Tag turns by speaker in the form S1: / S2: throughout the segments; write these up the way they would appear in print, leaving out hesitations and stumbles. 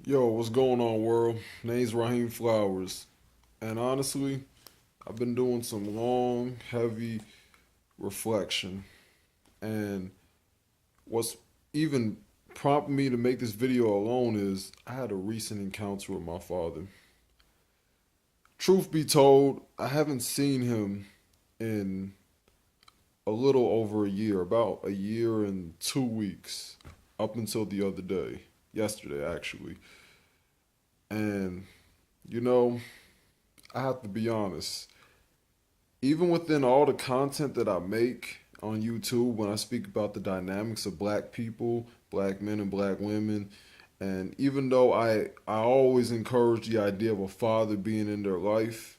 S1: Yo, what's going on, world? Name's Raheem Flowers. And honestly, I've been doing some long, heavy reflection. And what's even prompted me to make this video alone is I had a recent encounter with my father. Truth be told, I haven't seen him in a little over a year, about a year and 2 weeks, up until the other day, yesterday actually. And, you know, I have to be honest. Even within all the content that I make on YouTube, when I speak about the dynamics of black people, black men and black women, and even though I always encourage the idea of a father being in their life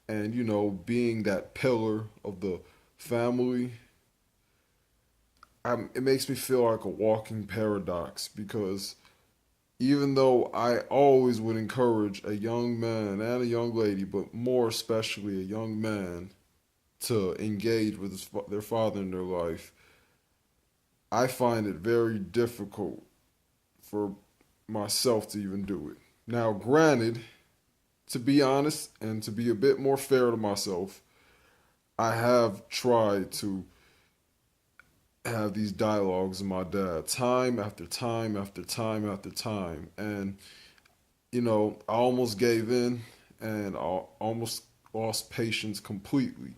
S1: and being that pillar of the family, it makes me feel like a walking paradox because even though I always would encourage a young man and a young lady, but more especially a young man, to engage with their father in their life, I find it very difficult for myself to even do it. Now, granted, to be honest and to be a bit more fair to myself, I have tried to have these dialogues with my dad time after time after time after time. And, I almost gave in and I almost lost patience completely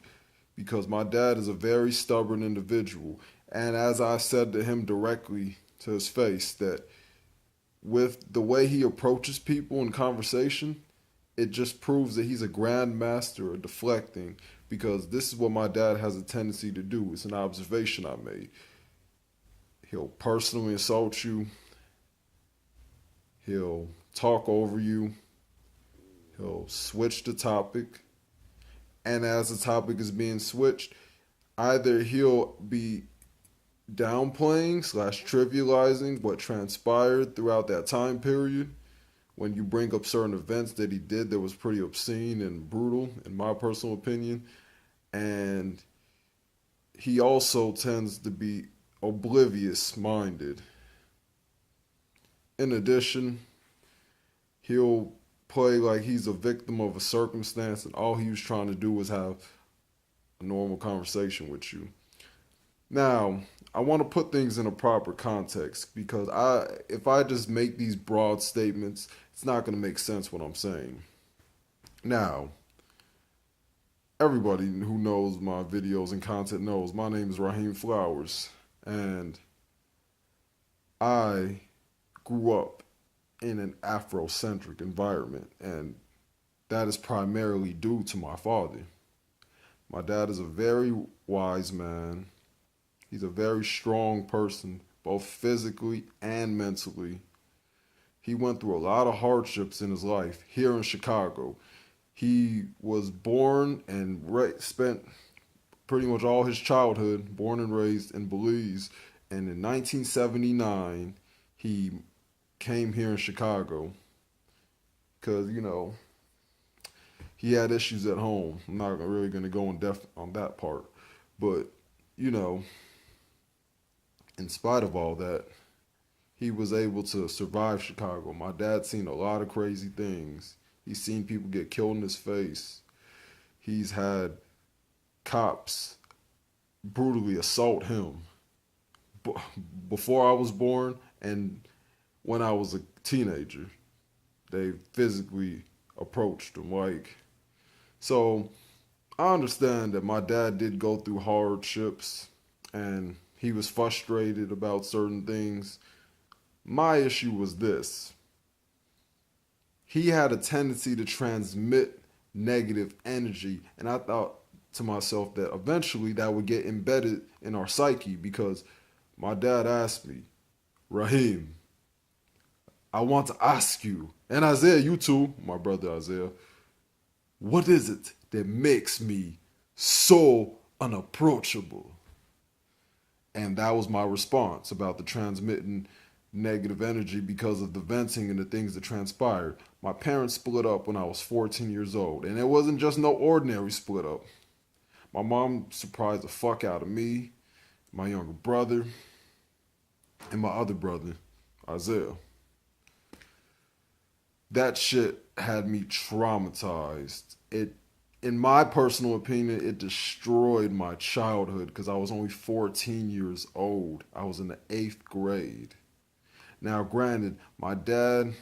S1: because my dad is a very stubborn individual. And as I said to him directly to his face, that with the way he approaches people in conversation, it just proves that he's a grandmaster of deflecting because this is what my dad has a tendency to do. It's an observation I made. He'll personally insult you, he'll talk over you, he'll switch the topic, and as the topic is being switched, either he'll be downplaying slash trivializing what transpired throughout that time period when you bring up certain events that he did that was pretty obscene and brutal in my personal opinion. And he also tends to be oblivious minded. In addition, he'll play like he's a victim of a circumstance and all he was trying to do was have a normal conversation with you. Now, I want to put things in a proper context because if I just make these broad statements, it's not going to make sense what I'm saying. Now, everybody who knows my videos and content knows my name is Raheem Flowers, and I grew up in an Afrocentric environment, and that is primarily due to my father. My dad is a very wise man. He's a very strong person, both physically and mentally. He went through a lot of hardships in his life here in Chicago. He was born and spent pretty much all his childhood, born and raised in Belize. And in 1979, he came here in Chicago because, he had issues at home. I'm not really going to go in depth on that part. But, you know, in spite of all that, he was able to survive Chicago. My dad's seen a lot of crazy things. He's seen people get killed in his face. He's had cops brutally assault him before I was born and when I was a teenager. They physically approached him. So I understand that my dad did go through hardships and he was frustrated about certain things. My issue was this: he had a tendency to transmit negative energy. And I thought to myself that eventually that would get embedded in our psyche because my dad asked me, Raheem, I want to ask you, and Isaiah, you too, my brother Isaiah, what is it that makes me so unapproachable? And that was my response about the transmitting negative energy because of the venting and the things that transpired. My parents split up when I was 14 years old, and it wasn't just no ordinary split up. My mom surprised the fuck out of me, my younger brother, and my other brother, Isaiah. that shit had me traumatized. In my personal opinion, it destroyed my childhood because I was only 14 years old. I was in the eighth grade. Now, granted, my dad,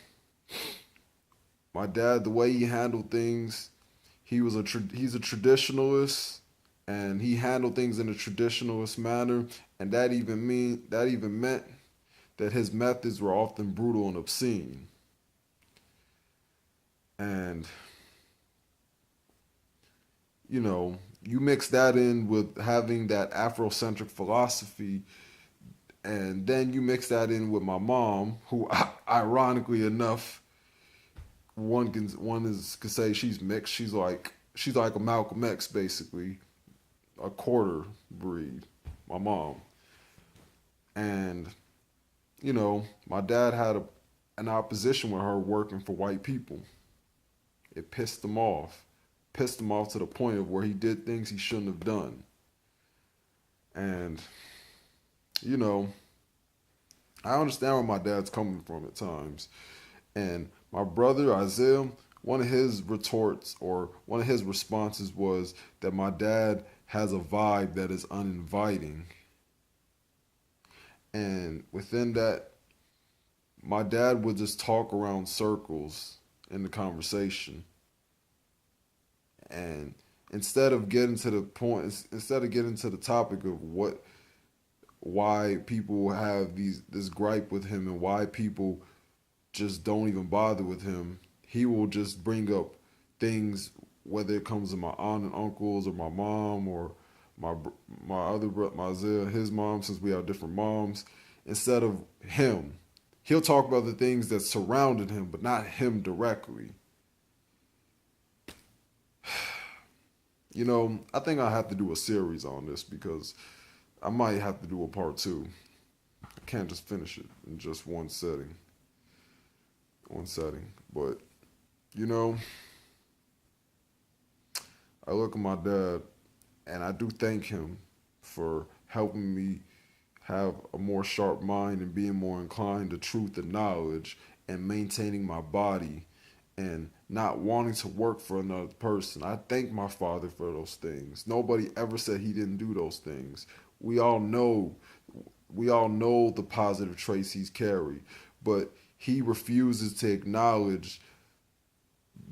S1: the way he handled things, he's a traditionalist, and he handled things in a traditionalist manner, and that even meant that his methods were often brutal and obscene. And you mix that in with having that Afrocentric philosophy, and then you mix that in with my mom, who, ironically enough, could say she's mixed. She's like a Malcolm X, basically, a quarter breed. My mom, and my dad had an opposition with her working for white people. It pissed him off to the point of where he did things he shouldn't have done. And you know, I understand where my dad's coming from at times. And my brother Isaiah, one of his retorts or one of his responses was that my dad has a vibe that is uninviting. And within that, my dad would just talk around circles in the conversation. And instead of getting to the topic of why people have this gripe with him and why people just don't even bother with him, he will just bring up things, whether it comes to my aunt and uncles or my mom or my my other brother, my Isaiah, his mom, since we have different moms. Instead of him, he'll talk about the things that surrounded him, but not him directly. I think I have to do a series on this because I might have to do a part two. I can't just finish it in just one setting. But you know, I look at my dad and I do thank him for helping me have a more sharp mind and being more inclined to truth and knowledge and maintaining my body and not wanting to work for another person. I thank my father for those things. Nobody ever said he didn't do those things. We all know we all know the positive traits he's carried, but he refuses to acknowledge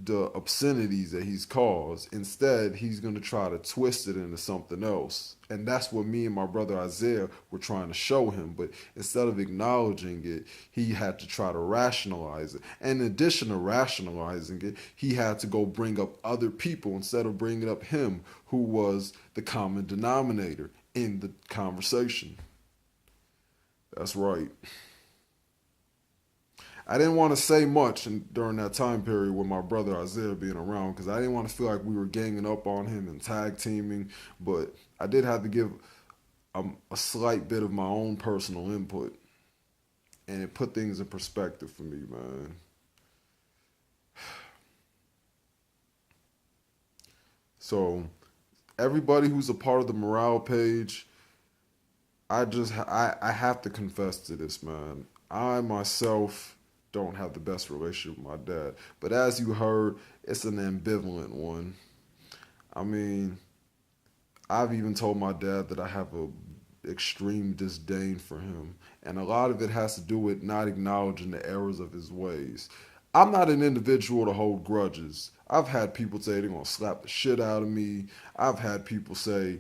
S1: the obscenities that he's caused. Instead, he's going to try to twist it into something else. And that's what me and my brother Isaiah were trying to show him. But instead of acknowledging it, he had to try to rationalize it. And in addition to rationalizing it, he had to go bring up other people instead of bringing up him, who was the common denominator in the conversation. That's right. I didn't want to say much during that time period with my brother Isaiah being around because I didn't want to feel like we were ganging up on him and tag teaming. But I did have to give a slight bit of my own personal input, and it put things in perspective for me, man. So everybody who's a part of the morale page, I have to confess to this, man. I myself don't have the best relationship with my dad, but as you heard, it's an ambivalent one. I mean, I've even told my dad that I have a extreme disdain for him, and a lot of it has to do with not acknowledging the errors of his ways. I'm not an individual to hold grudges. I've had people say they're gonna slap the shit out of me. I've had people say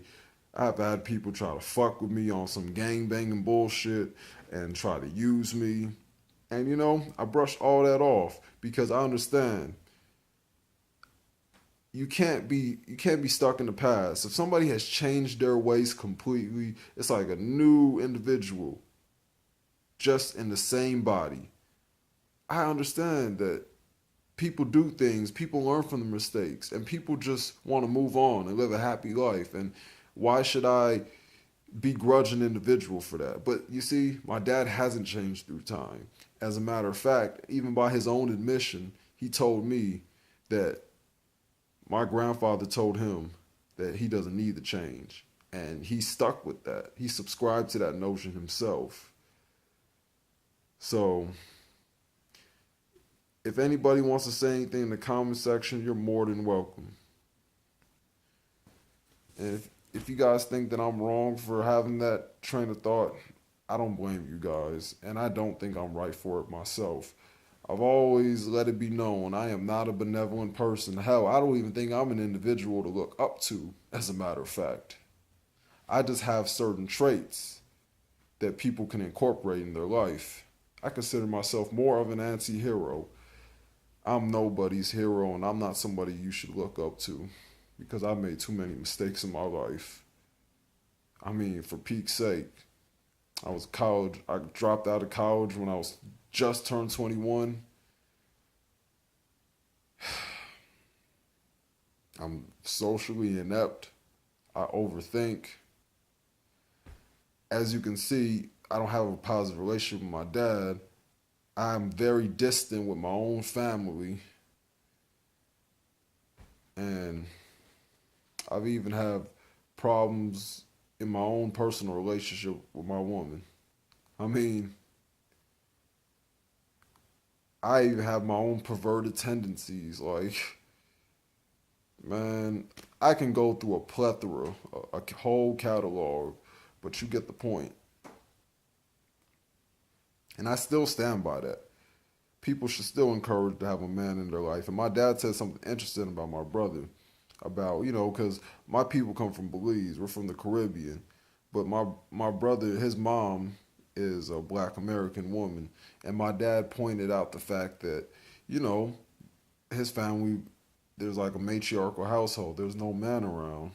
S1: I've had people try to fuck with me on some gang banging bullshit and try to use me. And I brush all that off because I understand you can't be stuck in the past. If somebody has changed their ways completely, it's like a new individual just in the same body. I understand that people do things, people learn from the mistakes, and people just want to move on and live a happy life. And why should I begrudge an individual for that? But you see, my dad hasn't changed through time. As a matter of fact, even by his own admission, he told me that my grandfather told him that he doesn't need to change. And he stuck with that. He subscribed to that notion himself. So If anybody wants to say anything in the comment section, you're more than welcome. And if you guys think that I'm wrong for having that train of thought, I don't blame you guys. And I don't think I'm right for it myself. I've always let it be known I am not a benevolent person. Hell, I don't even think I'm an individual to look up to, as a matter of fact. I just have certain traits that people can incorporate in their life. I consider myself more of an anti hero. I'm nobody's hero, and I'm not somebody you should look up to because I've made too many mistakes in my life. I mean, for peak's sake, I dropped out of college when I was just turned 21. I'm socially inept. I overthink. As you can see, I don't have a positive relationship with my dad. I'm very distant with my own family. And I've even had problems in my own personal relationship with my woman. I mean, I even have my own perverted tendencies. Like, man, I can go through a plethora, a whole catalog, but you get the point. And I still stand by that. People should still encourage to have a man in their life. And my dad said something interesting about my brother, about, because my people come from Belize, we're from the Caribbean, but my brother, his mom is a black American woman, and my dad pointed out the fact that, you know, his family, there's like a matriarchal household. There's no man around.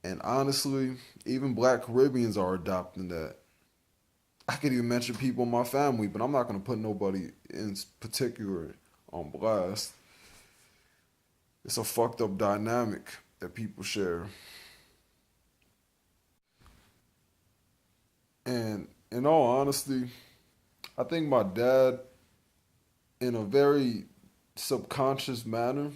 S1: And honestly, even black Caribbeans are adopting that. I could even mention people in my family, but I'm not going to put nobody in particular on blast. It's a fucked up dynamic that people share. And in all honesty, I think my dad, in a very subconscious manner,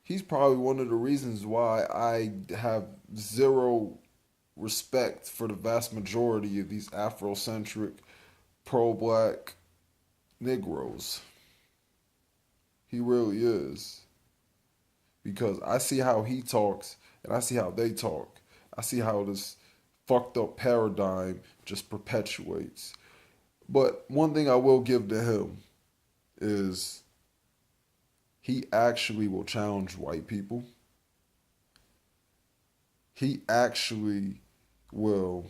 S1: he's probably one of the reasons why I have zero respect for the vast majority of these Afrocentric, pro black Negroes. He really is. Because I see how he talks and I see how they talk. I see how this fucked up paradigm just perpetuates. But one thing I will give to him is he actually will challenge white people. He actually will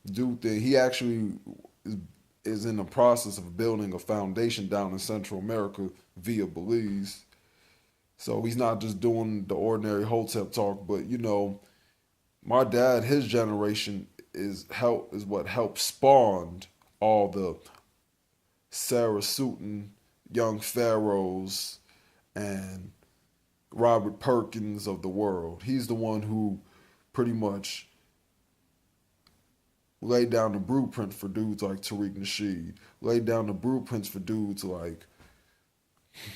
S1: do things. He actually is, is in the process of building a foundation down in Central America via Belize. So he's not just doing the ordinary Hotep talk, but my dad, his generation is what helped spawned all the Sarah Sutton, young pharaohs, and Robert Perkins of the world. He's the one who pretty much laid down the blueprint for dudes like Tariq Nasheed, laid down the blueprints for dudes like,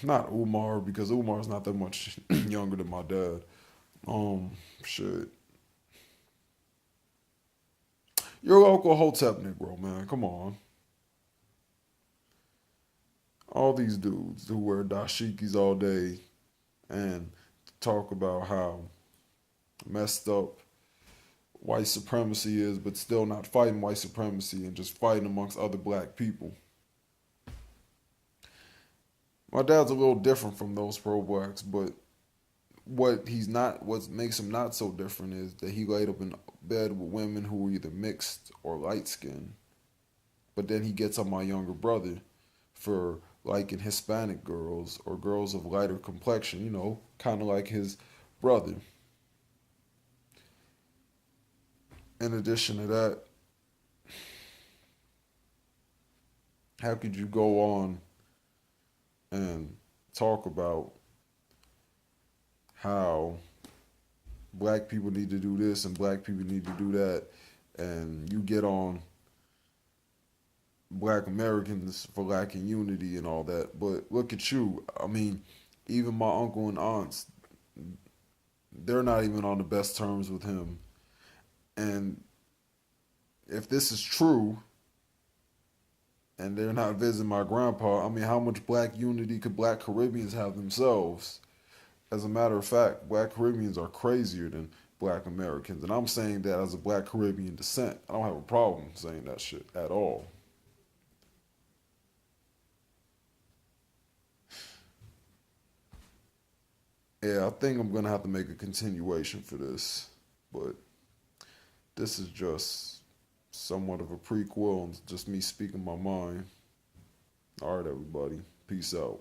S1: not Umar, because Umar's not that much younger than my dad. Shit. Your local Hotep Negro, man. Come on. All these dudes who wear dashikis all day and talk about how messed up white supremacy is, but still not fighting white supremacy and just fighting amongst other black people. My dad's a little different from those pro blacks, but what makes him not so different is that he laid up in bed with women who were either mixed or light skinned. But then he gets on my younger brother for liking Hispanic girls or girls of lighter complexion, kind of like his brother. In addition to that, how could you go on and talk about how black people need to do this and black people need to do that, and you get on black Americans for lacking unity and all that. But look at you. I mean, even my uncle and aunts, they're not even on the best terms with him. And if this is true, and they're not visiting my grandpa. I mean, how much black unity could black Caribbeans have themselves? As a matter of fact, black Caribbeans are crazier than black Americans. And I'm saying that as a black Caribbean descent. I don't have a problem saying that shit at all. Yeah, I think I'm going to have to make a continuation for this. But this is just somewhat of a prequel and just me speaking my mind. All right, everybody. Peace out.